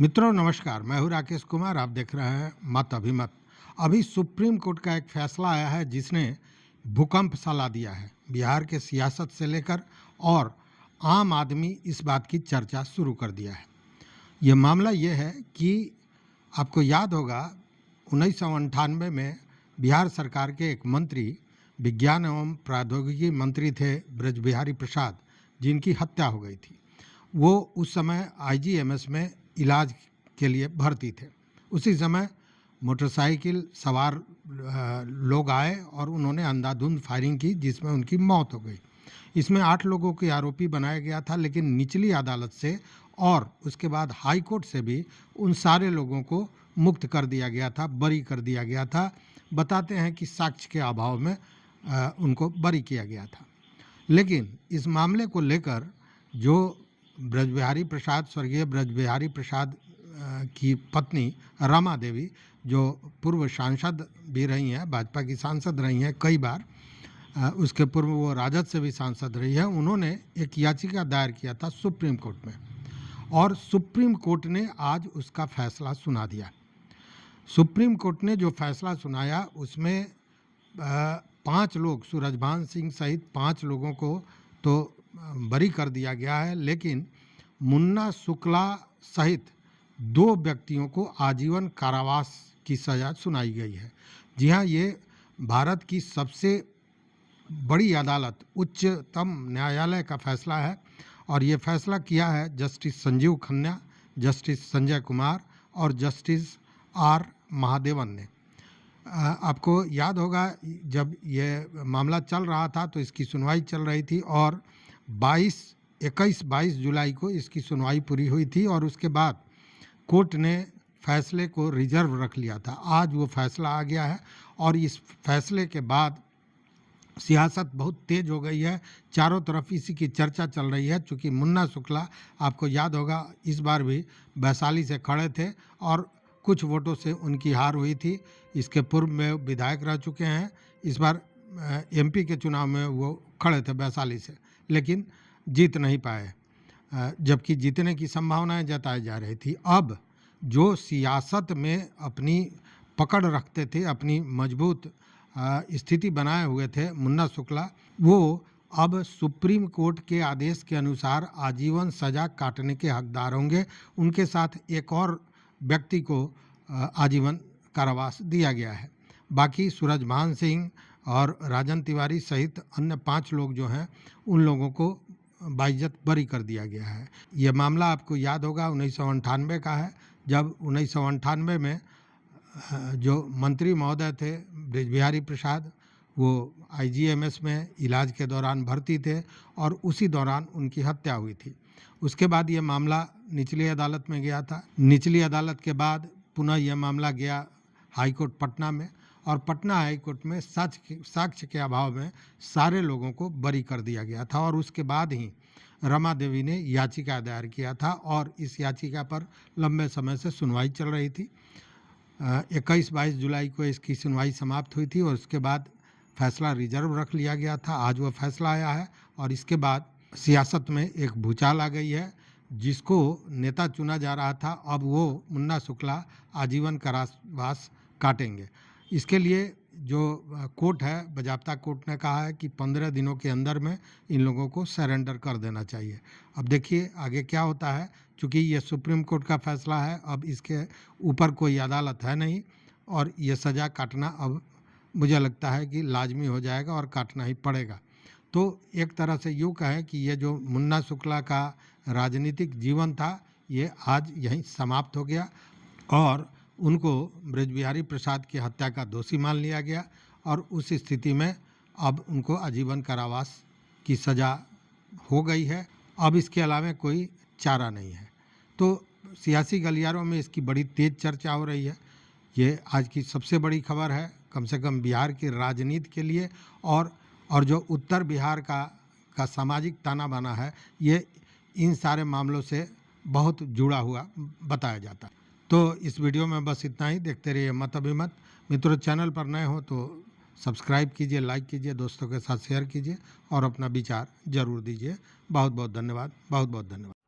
मित्रों नमस्कार, मैं हूं राकेश कुमार। आप देख रहे हैं मत अभिमत। अभी सुप्रीम कोर्ट का एक फैसला आया है जिसने भूकंप सा ला दिया है। बिहार के सियासत से लेकर और आम आदमी इस बात की चर्चा शुरू कर दिया है। ये मामला ये है कि आपको याद होगा 1998 में बिहार सरकार के एक मंत्री, विज्ञान एवं प्रौद्योगिकी मंत्री थे ब्रजबिहारी प्रसाद, जिनकी हत्या हो गई थी। वो उस समय आईजीएमएस में इलाज के लिए भर्ती थे। उसी समय मोटरसाइकिल सवार लोग आए और उन्होंने अंधाधुंध फायरिंग की जिसमें उनकी मौत हो गई। इसमें 8 लोगों को आरोपी बनाया गया था, लेकिन निचली अदालत से और उसके बाद हाई कोर्ट से भी उन सारे लोगों को मुक्त कर दिया गया था, बरी कर दिया गया था। बताते हैं कि साक्ष्य के अभाव में उनको बरी किया गया था। लेकिन इस मामले को लेकर जो ब्रजबिहारी प्रसाद, स्वर्गीय ब्रजबिहारी प्रसाद की पत्नी रमा देवी, जो पूर्व सांसद भी रही हैं, भाजपा की सांसद रही हैं कई बार, उसके पूर्व वो राजद से भी सांसद रही है, उन्होंने एक याचिका दायर किया था सुप्रीम कोर्ट में और सुप्रीम कोर्ट ने आज उसका फैसला सुना दिया। सुप्रीम कोर्ट ने जो फैसला सुनाया उसमें 5 लोग, सूरजभान सिंह सहित 5 लोगों को तो बरी कर दिया गया है, लेकिन मुन्ना शुक्ला सहित 2 व्यक्तियों को आजीवन कारावास की सज़ा सुनाई गई है। जी हाँ, ये भारत की सबसे बड़ी अदालत, उच्चतम न्यायालय का फैसला है और ये फैसला किया है जस्टिस संजीव खन्ना, जस्टिस संजय कुमार और जस्टिस आर महादेवन ने। आपको याद होगा जब ये मामला चल रहा था तो इसकी सुनवाई चल रही थी और 21-22 जुलाई को इसकी सुनवाई पूरी हुई थी और उसके बाद कोर्ट ने फैसले को रिजर्व रख लिया था। आज वो फैसला आ गया है और इस फैसले के बाद सियासत बहुत तेज हो गई है। चारों तरफ इसी की चर्चा चल रही है। चूँकि मुन्ना शुक्ला, आपको याद होगा, इस बार भी वैशाली से खड़े थे और कुछ वोटों से उनकी हार हुई थी। इसके पूर्व में विधायक रह चुके हैं। इस बार एमपी के चुनाव में वो खड़े थे वैशाली से, लेकिन जीत नहीं पाए, जबकि जीतने की संभावनाएं जताई जा रही थी। अब जो सियासत में अपनी पकड़ रखते थे, अपनी मजबूत स्थिति बनाए हुए थे मुन्ना शुक्ला, वो अब सुप्रीम कोर्ट के आदेश के अनुसार आजीवन सजा काटने के हकदार होंगे। उनके साथ एक और व्यक्ति को आजीवन कारावास दिया गया है। बाकी सूरजभान सिंह और राजन तिवारी सहित अन्य 5 लोग जो हैं, उन लोगों को बाइज्जत बरी कर दिया गया है। ये मामला आपको याद होगा 1998 का है, जब 1998 में जो मंत्री महोदय थे ब्रजबिहारी प्रसाद, वो आईजीएमएस में इलाज के दौरान भर्ती थे और उसी दौरान उनकी हत्या हुई थी। उसके बाद ये मामला निचली अदालत में गया था। निचली अदालत के बाद पुनः यह मामला गया हाई कोर्ट पटना में और पटना हाई कोर्ट में साक्ष्य के अभाव में सारे लोगों को बरी कर दिया गया था और उसके बाद ही रमा देवी ने याचिका दायर किया था और इस याचिका पर लंबे समय से सुनवाई चल रही थी। 21-22 जुलाई को इसकी सुनवाई समाप्त हुई थी और उसके बाद फैसला रिजर्व रख लिया गया था। आज वो फैसला आया है और इसके बाद सियासत में एक भूचाल आ गई है। जिसको नेता चुना जा रहा था, अब वो मुन्ना शुक्ला आजीवन कारावास काटेंगे। इसके लिए जो कोर्ट है, बजाप्ता कोर्ट ने कहा है कि 15 दिनों के अंदर में इन लोगों को सरेंडर कर देना चाहिए। अब देखिए आगे क्या होता है। चूँकि ये सुप्रीम कोर्ट का फैसला है, अब इसके ऊपर कोई अदालत है नहीं और ये सज़ा काटना अब मुझे लगता है कि लाजमी हो जाएगा और काटना ही पड़ेगा। तो एक तरह से यूँ कहें कि ये जो मुन्ना शुक्ला का राजनीतिक जीवन था, ये आज यहीं समाप्त हो गया और उनको ब्रजबिहारी प्रसाद की हत्या का दोषी मान लिया गया और उस स्थिति में अब उनको आजीवन कारावास की सज़ा हो गई है। अब इसके अलावा कोई चारा नहीं है। तो सियासी गलियारों में इसकी बड़ी तेज़ चर्चा हो रही है। ये आज की सबसे बड़ी खबर है, कम से कम बिहार की राजनीति के लिए और जो उत्तर बिहार का सामाजिक ताना बाना है, ये इन सारे मामलों से बहुत जुड़ा हुआ बताया जाता है। तो इस वीडियो में बस इतना ही। देखते रहिए मत अभिमत। मित्रों, चैनल पर नए हो तो सब्सक्राइब कीजिए, लाइक कीजिए, दोस्तों के साथ शेयर कीजिए और अपना विचार जरूर दीजिए। बहुत बहुत धन्यवाद। बहुत बहुत धन्यवाद।